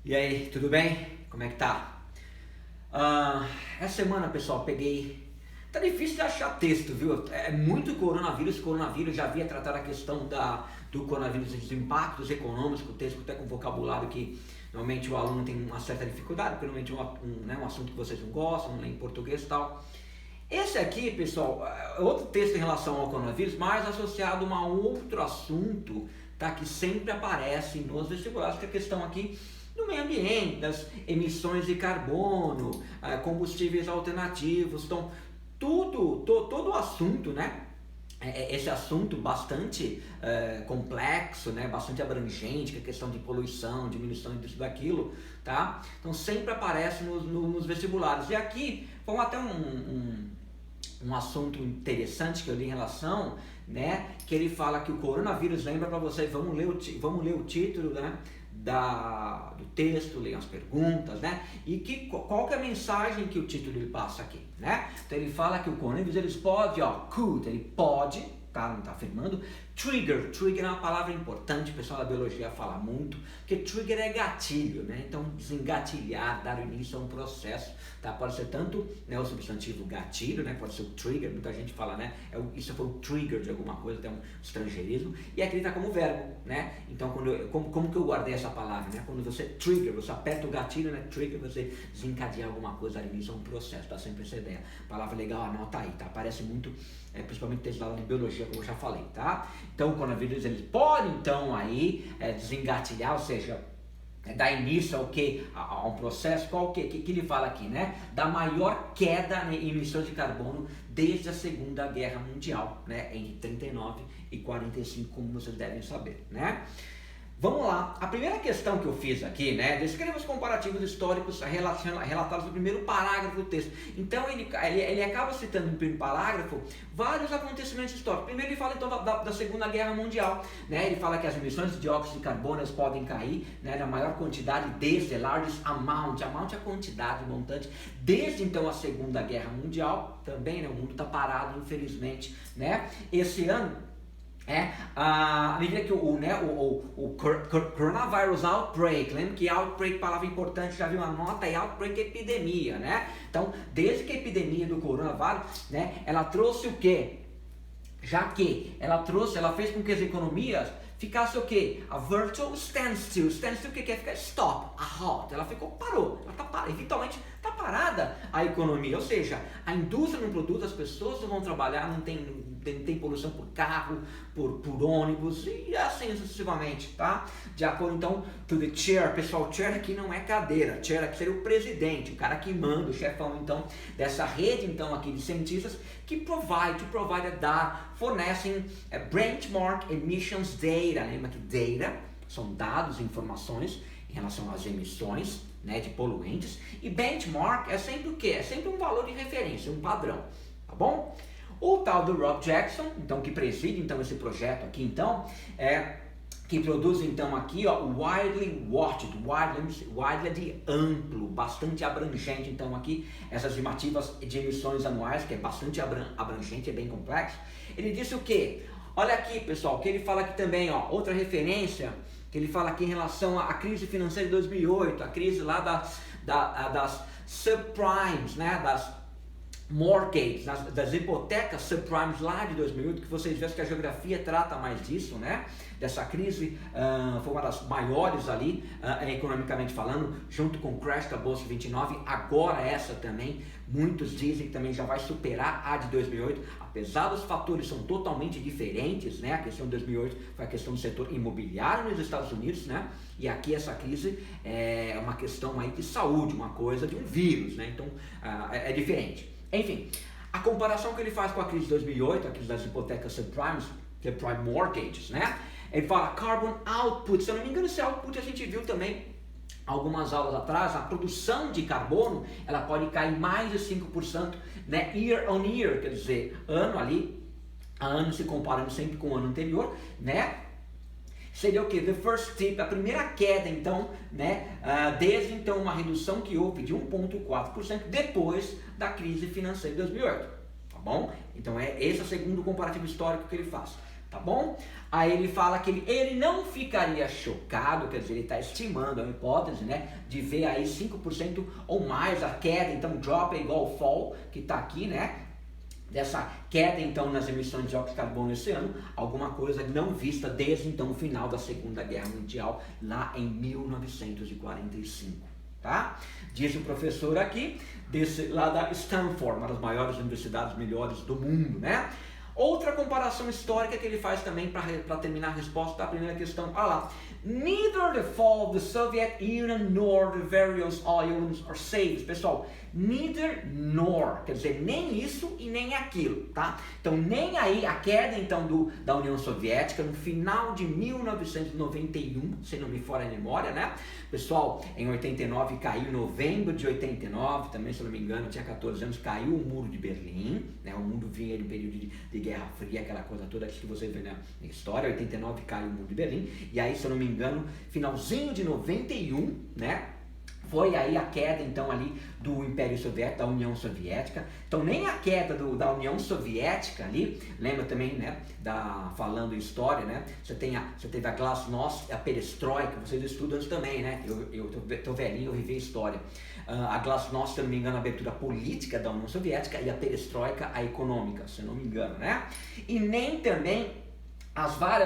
E aí, tudo bem? Como é que tá? Essa semana, pessoal, peguei. Tá difícil de achar texto, viu? É muito coronavírus. Já havia tratado a questão do coronavírus, dos impactos econômicos, o texto até com vocabulário que normalmente o aluno tem uma certa dificuldade, porque normalmente é um assunto que vocês não gostam, não é em português e tal. Esse aqui, pessoal, é outro texto em relação ao coronavírus, mas associado a um outro assunto, tá? Que sempre aparece nos vestibulares, que é a questão aqui do meio ambiente, das emissões de carbono, combustíveis alternativos. Então, todo o assunto, né? Esse assunto bastante complexo, né? Bastante abrangente, que é a questão de poluição, diminuição disso daquilo, tá? Então sempre aparece nos vestibulares. E aqui, vamos até um assunto interessante que eu li em relação, né? Que ele fala que o coronavírus, lembra para vocês, vamos ler o título, né? Do texto, leiam as perguntas, né? E qual que é a mensagem que o título ele passa aqui, né? Então ele fala que o coronavírus ele pode, tá? Não está afirmando. Trigger é uma palavra importante, o pessoal da biologia fala muito, porque trigger é gatilho, né? Então desengatilhar, dar início a um processo, tá? Pode ser tanto, né, o substantivo gatilho, né? Pode ser o trigger, muita gente fala, né? Isso foi o trigger de alguma coisa, até um estrangeirismo, e aqui ele está como verbo, né? Então como que eu guardei essa palavra, né? Quando você trigger, você aperta o gatilho, né? Trigger, você desencadear alguma coisa, dar início a um processo, tá? Sempre essa ideia. Palavra legal, anota aí, tá? Aparece muito, principalmente texto da aula de biologia, como eu já falei, tá? Então o coronavírus ele pode então aí desengatilhar, ou seja, dar início ao que? A um processo, qual que ele fala aqui, né? Da maior queda em emissões de carbono desde a Segunda Guerra Mundial, né? Entre 39 e 45, como vocês devem saber, né? Vamos lá, a primeira questão que eu fiz aqui, né, descreva os comparativos históricos relatados no primeiro parágrafo do texto. Então ele acaba citando no primeiro parágrafo vários acontecimentos históricos. Primeiro ele fala então da Segunda Guerra Mundial, né, ele fala que as emissões de dióxido de carbono podem cair, né, na maior quantidade desde, largest amount é a quantidade, montante, desde então a Segunda Guerra Mundial, também, né, o mundo está parado infelizmente, né, esse ano. À medida que o coronavirus outbreak, lembra que outbreak, palavra importante, já viu uma nota, e outbreak é epidemia, né? Então, desde que a epidemia do coronavírus, né, ela trouxe o quê? Ela fez com que as economias ficasse o quê? A virtual standstill. Standstill o que é? Ficar stop, a halt. Ela parou. Ela tá eventualmente está parada a economia. Ou seja, a indústria não produz, as pessoas não vão trabalhar, não tem poluição por carro, por ônibus e assim sucessivamente, tá? De acordo então, to the chair, pessoal, chair aqui não é cadeira, chair aqui seria o presidente, o cara que manda, o chefão então dessa rede então aqui de cientistas que fornecem benchmark emissions data. Lembra que data são dados, informações em relação às emissões, né, de poluentes, e benchmark é sempre o quê? É sempre um valor de referência, um padrão, tá bom? O tal do Rob Jackson, então, que preside então esse projeto aqui, então, que produz então aqui, ó, widely watched, widely é de amplo, bastante abrangente, então aqui, essas estimativas de emissões anuais, que é bastante abrangente, é bem complexo. Ele disse o quê? Olha aqui, pessoal, que ele fala aqui também, ó, outra referência, que ele fala aqui em relação à crise financeira de 2008, a crise lá das subprimes, né, das mortgages, das hipotecas subprimes lá de 2008, que vocês veem que a geografia trata mais disso, né? Dessa crise, foi uma das maiores ali, economicamente falando, junto com o crash da Bolsa de 29, agora essa também, muitos dizem que também já vai superar a de 2008, apesar dos fatores são totalmente diferentes, né? A questão de 2008 foi a questão do setor imobiliário nos Estados Unidos, né? E aqui essa crise é uma questão aí de saúde, uma coisa de um vírus, né? Então é diferente. Enfim, a comparação que ele faz com a crise de 2008, a crise das hipotecas subprimes, que é prime mortgages, né? Ele fala carbon output, se eu não me engano esse output a gente viu também algumas aulas atrás, a produção de carbono, ela pode cair mais de 5%, né? Year on year, quer dizer, ano ali, a ano se comparando sempre com o ano anterior, né? Seria o que? The first tip, a primeira queda então, né? Desde então uma redução que houve de 1,4% depois da crise financeira de 2008, tá bom? Então esse é o segundo comparativo histórico que ele faz. tá bom? Aí ele fala que ele não ficaria chocado, quer dizer, ele está estimando, é uma hipótese, né, de ver aí 5% ou mais a queda, então drop é igual ao fall, que está aqui, né, dessa queda então nas emissões de dióxido de carbono esse ano, alguma coisa não vista desde então o final da Segunda Guerra Mundial, lá em 1945, tá? Diz o professor aqui, lá da Stanford, uma das maiores universidades melhores do mundo, né? Outra comparação histórica que ele faz também para terminar a resposta da primeira questão, olha lá. Neither the fall of the Soviet Union nor the various islands are saved. Pessoal, neither nor, quer dizer, nem isso e nem aquilo, tá? Então, nem aí a queda então da União Soviética no final de 1991, se não me for a memória, né? Pessoal, em 89 caiu, em novembro de 89, também se não me engano, eu tinha 14 anos, caiu o Muro de Berlim, né? O mundo vinha de um período de Guerra Fria, aquela coisa toda que vocês veem na história, 89 caiu o Muro de Berlim, e aí, se eu não me engano, finalzinho de 91, né? Foi aí a queda então ali do Império Soviético, da União Soviética. Então nem a queda da União Soviética ali, lembra também, né, falando em história, né, você teve a Glasnost, a Perestroika, vocês estudam isso também, né, eu tô velhinho, eu vivi a história. A Glasnost, se não me engano, a abertura política da União Soviética e a Perestroika, a econômica, se não me engano, né. E nem também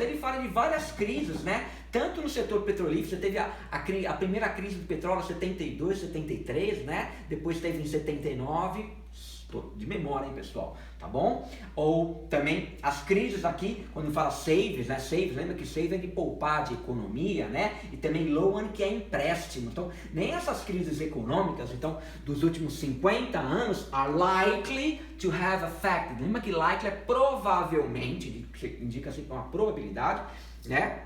ele fala de várias crises, né? Tanto no setor petrolífero, você teve a primeira crise do petróleo em 72, 73, né? Depois teve em 79, estou de memória, hein, pessoal, tá bom? Ou também as crises aqui, quando fala saves, né? Saves, lembra que save é de poupar, de economia, né? E também loan, que é empréstimo. Então, nem essas crises econômicas, então, dos últimos 50 anos, are likely to have affected. Lembra que likely é provavelmente, indica assim uma probabilidade, né?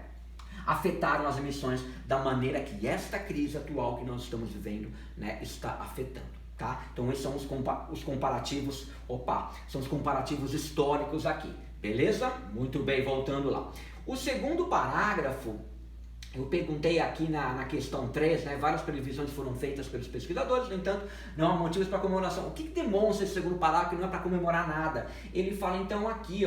Afetaram as emissões da maneira que esta crise atual que nós estamos vivendo, né, está afetando, tá? Então esses são os comparativos, são os comparativos históricos aqui, beleza? Muito bem, voltando lá. O segundo parágrafo, eu perguntei aqui na questão 3, né, várias previsões foram feitas pelos pesquisadores, no entanto, não há motivos para comemoração. O que demonstra esse segundo parágrafo que não é para comemorar nada? Ele fala então aqui,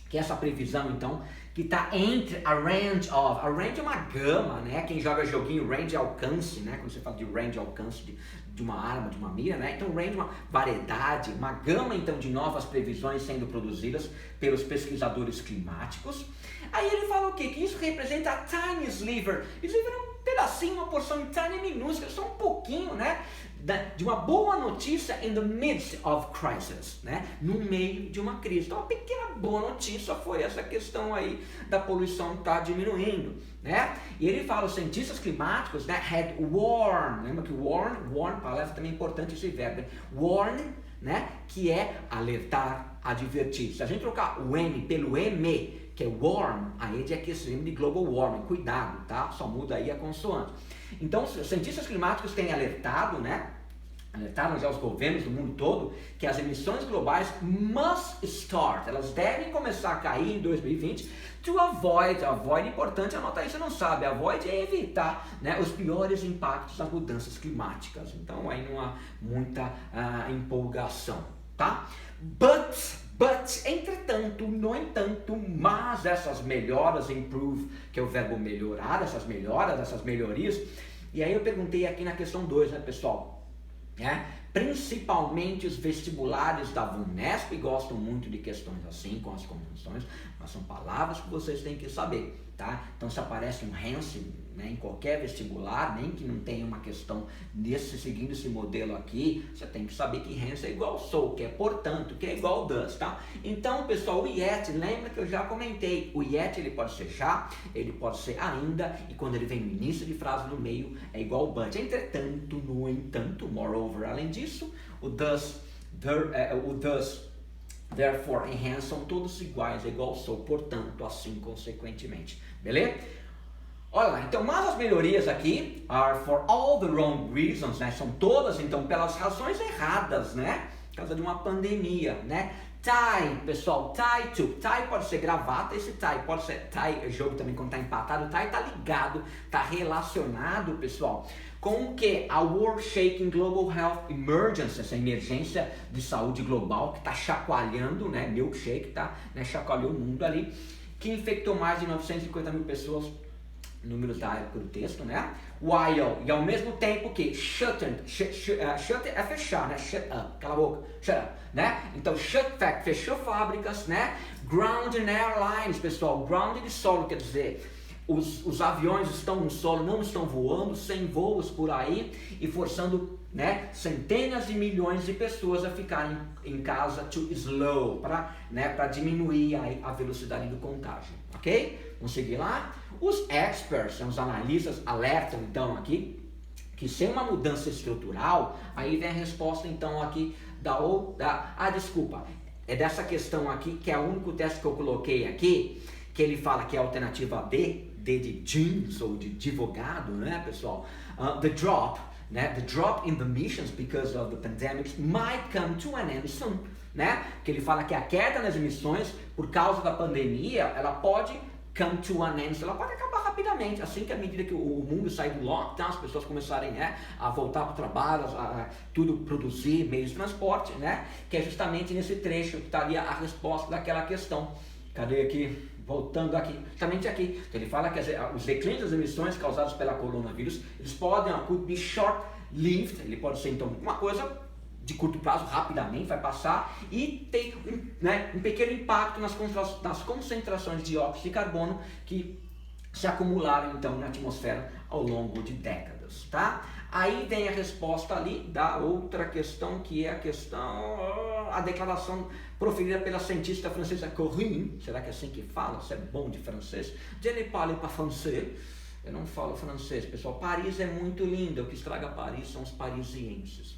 que essa previsão então, que está entre a range é uma gama, né? Quem joga joguinho, range é alcance, né? Quando você fala de range é alcance de uma arma, de uma mira, né? Então range é uma variedade, uma gama então de novas previsões sendo produzidas pelos pesquisadores climáticos. Aí ele fala o quê? Que isso representa a tiny sliver. Sliver é um pedacinho, uma porção tiny minúscula, só um pouquinho, né? De uma boa notícia in the midst of crisis, né? No meio de uma crise. Então, uma pequena boa notícia foi essa questão aí da poluição tá diminuindo, né? E ele fala, os cientistas climáticos, né, had warned, lembra que warn, palavra também importante esse verbo, warn, né, que é alertar, advertir. Se a gente trocar o N pelo M, que é warm, aí é que se lembra de global warming, cuidado, tá? Só muda aí a consoante. Então, os cientistas climáticos têm alertado, né? Alertaram já os governos do mundo todo que as emissões globais must start, elas devem começar a cair em 2020 to avoid importante anotar isso, você não sabe, avoid é evitar, né, os piores impactos das mudanças climáticas. Então aí não há muita empolgação, tá? But, entretanto, no entanto, mas essas melhoras, improve, que é o verbo melhorar, essas melhoras, essas melhorias, e aí eu perguntei aqui na questão 2, né, pessoal? Principalmente os vestibulares da VUNESP gostam muito de questões assim, com as conjunções, mas são palavras que vocês têm que saber, tá? Então se aparece um hence, né, em qualquer vestibular, nem que não tenha uma questão seguindo esse modelo aqui, você tem que saber que hence é igual so, que é portanto, que é igual does, tá? Então pessoal, o yet, lembra que eu já comentei, o yet ele pode ser já, ele pode ser ainda, e quando ele vem no início de frase, no meio, é igual but. Entretanto, no entanto, moreover, além disso, o thus, therefore e hence são todos iguais, é igual so, portanto, assim consequentemente, beleza? Olha lá, então, mas as melhorias aqui are for all the wrong reasons, né? São todas, então, pelas razões erradas, né? Por causa de uma pandemia, né? Tie, pessoal, tie to. Tie pode ser gravata, esse tie pode ser tie, jogo também quando tá empatado. Tie tá ligado, tá relacionado, pessoal, com o que? A World Shaking Global Health Emergency, essa emergência de saúde global que tá chacoalhando, né? Milkshake, tá? Né? Chacoalhou o mundo ali, que infectou mais de 950 mil pessoas. Números da época do texto, né? While, e ao mesmo tempo que shut é fechar, né? Shut up, cala a boca, shut up, né? Então, fechou fábricas, né? Ground and airlines, pessoal, ground de solo, quer dizer, os aviões estão no solo, não estão voando, sem voos por aí e forçando, né, centenas de milhões de pessoas a ficarem em casa to slow, para, né, diminuir aí a velocidade do contágio, ok? Vamos seguir lá? Os experts, os analistas, alertam então aqui que sem uma mudança estrutural, aí vem a resposta então aqui é dessa questão aqui, que é o único teste que eu coloquei aqui, que ele fala que é a alternativa D de jeans ou de advogado, né, pessoal? The drop in the emissions because of the pandemic might come to an end soon, né? Que ele fala que a queda nas emissões por causa da pandemia, ela pode come to an end, ela pode acabar rapidamente, assim que à medida que o mundo sair do lockdown, as pessoas começarem, né, a voltar para o trabalho, a tudo produzir meios de transporte, né? Que é justamente nesse trecho que estaria a resposta daquela questão. Cadê aqui? Voltando aqui, justamente aqui, ele fala que os declínios das emissões causados pela coronavírus, eles podem, could be short-lived, ele pode ser então uma coisa de curto prazo, rapidamente vai passar e tem, né, um pequeno impacto nas concentrações de dióxido de carbono que se acumularam então na atmosfera ao longo de décadas, tá? Aí vem a resposta ali da outra questão, que é a declaração proferida pela cientista francesa Corinne, será que é assim que fala? Você é bom de francês? Je ne parle pas français, eu não falo francês, pessoal. Paris é muito lindo, o que estraga Paris são os parisienses.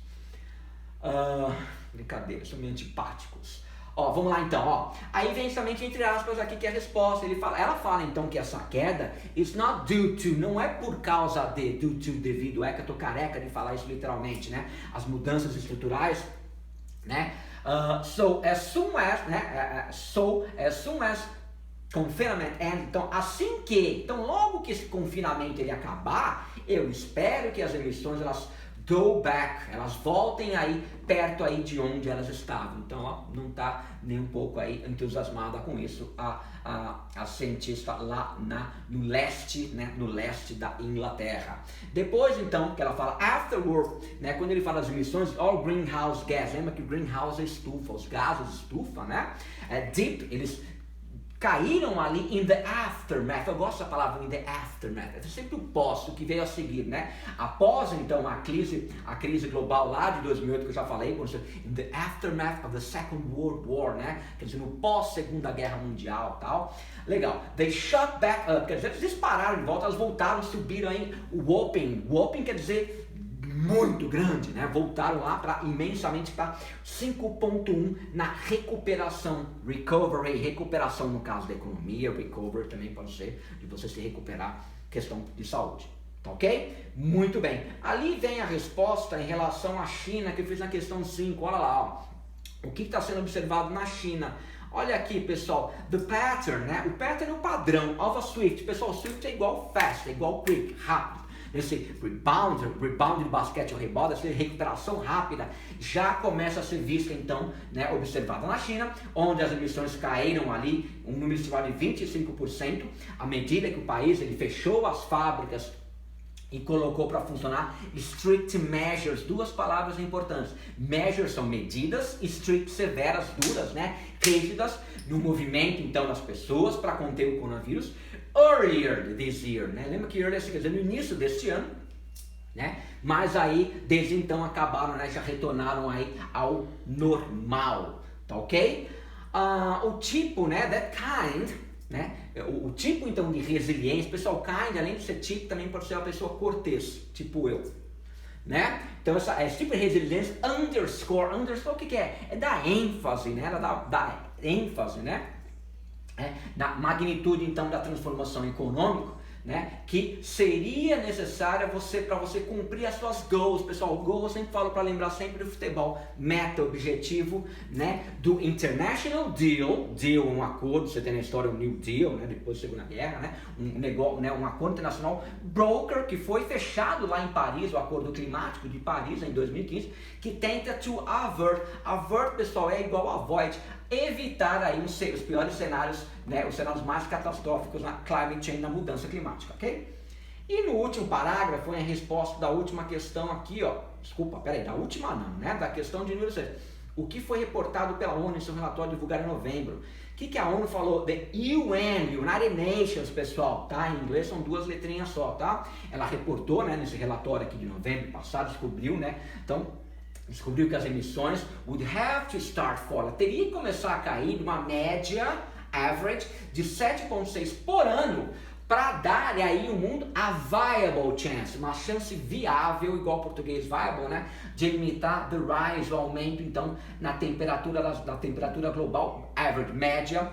Brincadeira, são meio antipáticos. Ó, vamos lá então, ó. Aí vem justamente entre aspas aqui que é a resposta. Ela fala então que essa queda is not due to, não é por causa de, due to, devido, é que eu tô careca de falar isso literalmente, né? As mudanças estruturais, né? So as soon as confinement ends, então então logo que esse confinamento ele acabar, eu espero que as emissões elas go back, elas voltem aí perto aí de onde elas estavam. Então, ó, não está nem um pouco aí entusiasmada com isso a cientista lá no leste, né, no leste da Inglaterra. Depois, então, que ela fala afterward, né, quando ele fala das emissões, all greenhouse gas, lembra que greenhouse é estufa, os gases estufa, né? Deep, eles caíram ali in the aftermath. Eu gosto da palavra in the aftermath. É sempre o pós, o que veio a seguir, né? Após então a crise global lá de 2008 que eu já falei, in the aftermath of the Second World War, né? Quer dizer, no pós Segunda Guerra Mundial, tal. Legal. They shot back up, quer dizer, eles dispararam de volta, elas voltaram, subiram aí o whopping. Whopping quer dizer muito grande, né? Voltaram lá para imensamente para 5.1 na recuperação, recovery, recuperação no caso da economia, recovery também pode ser de você se recuperar, questão de saúde, tá ok? Muito bem, ali vem a resposta em relação à China que eu fiz na questão 5, olha lá, ó. O que está sendo observado na China? Olha aqui, pessoal, the pattern, né? O pattern é o padrão of a Swift, pessoal, Swift é igual fast, é igual quick, rápido. Esse rebound de basquete ou rebound, essa recuperação rápida já começa a ser vista então, né, observada na China, onde as emissões caíram ali, um número estimado de 25%, à medida que o país ele fechou as fábricas e colocou para funcionar strict measures, duas palavras importantes. Measures são medidas, strict severas, duras, né, rígidas, no movimento então das pessoas para conter o coronavírus. Earlier this year, né? Lembra que earlier quer dizer no início deste ano, né? Mas aí desde então acabaram, né? Já retornaram aí ao normal, tá ok? O tipo, né? That kind, né? O tipo então de resiliência, pessoal, kind, além de ser tipo, também pode ser uma pessoa cortês, tipo eu, né? Então esse tipo de resiliência, underscore o que é? É da ênfase, né? Ela dá ênfase, né? Na magnitude então da transformação econômica, né, que seria necessária para você cumprir as suas goals, pessoal. Goal eu sempre falo para lembrar sempre do futebol, meta, objetivo, né, do International Deal, deal um acordo, você tem na história o New Deal, né, depois da Segunda Guerra, né, um negócio, né, um acordo internacional broker que foi fechado lá em Paris, o Acordo Climático de Paris em 2015, que tenta to avert, pessoal, é igual a avoid, evitar aí os piores cenários, né, os cenários mais catastróficos na climate change, na mudança climática, ok? E no último parágrafo, em resposta da última questão aqui, ó, desculpa, peraí, da última não, né, da questão de número 6, o que foi reportado pela ONU em seu relatório divulgado em novembro. O que a ONU falou? The UN, United Nations, pessoal, tá? Em inglês são duas letrinhas só, tá? Ela reportou, né, nesse relatório aqui de novembro passado, descobriu, né, então, descobriu que as emissões would have to start falling, teria que começar a cair numa média, average, de 7,6 por ano, para dar aí ao mundo a viable chance, uma chance viável, igual ao português viable, né, de limitar the rise, o aumento, então, na temperatura, da temperatura global, average, média,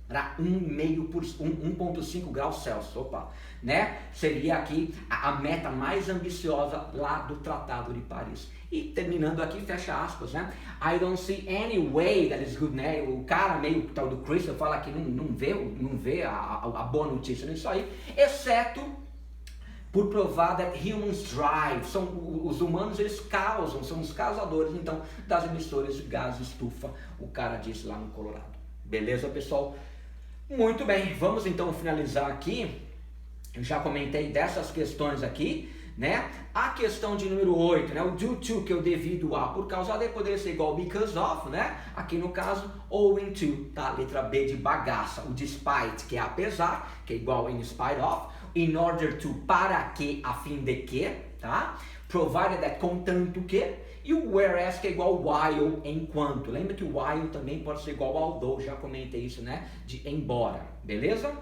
para 1,5 graus Celsius, opa, né? Seria aqui a meta mais ambiciosa lá do Tratado de Paris. E terminando aqui, fecha aspas, né? I don't see any way that is good, né? O cara meio tal do Christian fala que não vê a boa notícia nisso aí, exceto por provar that humans drive, os humanos eles causam, são os causadores então das emissões de gás de estufa, o cara disse lá no Colorado. Beleza, pessoal? Muito bem, vamos então finalizar aqui. Eu já comentei dessas questões aqui, né? A questão de número 8, né? O due to, que é o devido a, por causa de, poderia ser igual because of, né? Aqui no caso, owing to, tá? Letra B de bagaça. O despite, que é apesar, que é igual in spite of. In order to, para que, a fim de que, tá? Provided that, contanto que. E o whereas, que é igual while, enquanto. Lembra que o while também pode ser igual ao although, já comentei isso, né? De embora, beleza?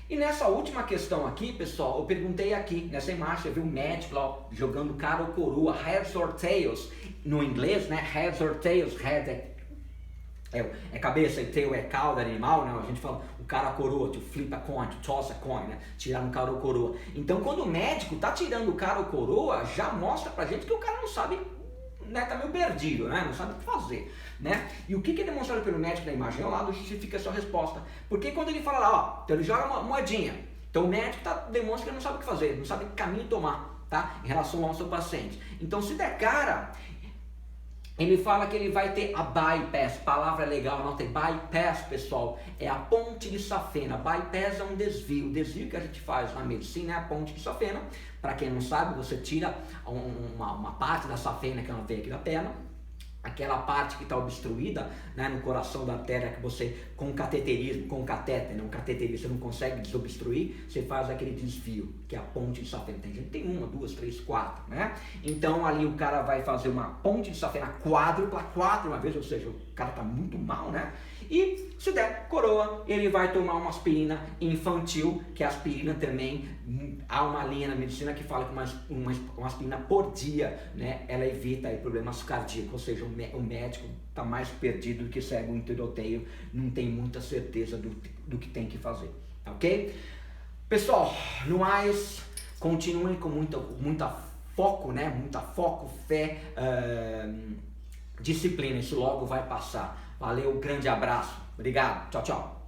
E nessa última questão aqui, pessoal, eu perguntei aqui, nessa imagem, você viu o médico lá jogando cara ou coroa, heads or tails, no inglês, né? Heads or tails, head é cabeça e tail é cauda animal, né? A gente fala o cara coroa, to flip a coin, to toss a coin, né? Tirar um cara ou coroa. Então, quando o médico tá tirando o cara ou coroa, já mostra pra gente que o cara não sabe, né, tá meio perdido, né, não sabe o que fazer, né, e o que é demonstrado pelo médico na imagem ao lado justifica a sua resposta, porque quando ele fala lá, ó, então ele joga uma moedinha, então o médico demonstra que ele não sabe o que fazer, não sabe que caminho tomar, tá, em relação ao seu paciente. Então se der cara, ele fala que ele vai ter a bypass, palavra legal, não tem bypass, pessoal, é a ponte de safena. Bypass é um desvio, o desvio que a gente faz na medicina é a ponte de safena. Para quem não sabe, você tira uma parte da safena, que é uma veia aqui da perna, aquela parte que está obstruída, né, no coração da artéria, que você, com cateterismo, com catéter, né, um cateterismo, você não consegue desobstruir, você faz aquele desvio, que é a ponte de safena. Tem gente que tem 1, 2, 3, 4, né? Então ali o cara vai fazer uma ponte de safena quádrupla, 4 uma vez, ou seja, o cara tá muito mal, né? E se der coroa, ele vai tomar uma aspirina infantil, que a aspirina também, há uma linha na medicina que fala que uma aspirina por dia, né, ela evita aí problemas cardíacos, ou seja, o médico está mais perdido do que cego em tiroteio, não tem muita certeza do que tem que fazer, ok? Pessoal, no mais, continuem com muita foco, né, muita foco, fé, disciplina, isso logo vai passar. Valeu, grande abraço, obrigado, tchau, tchau.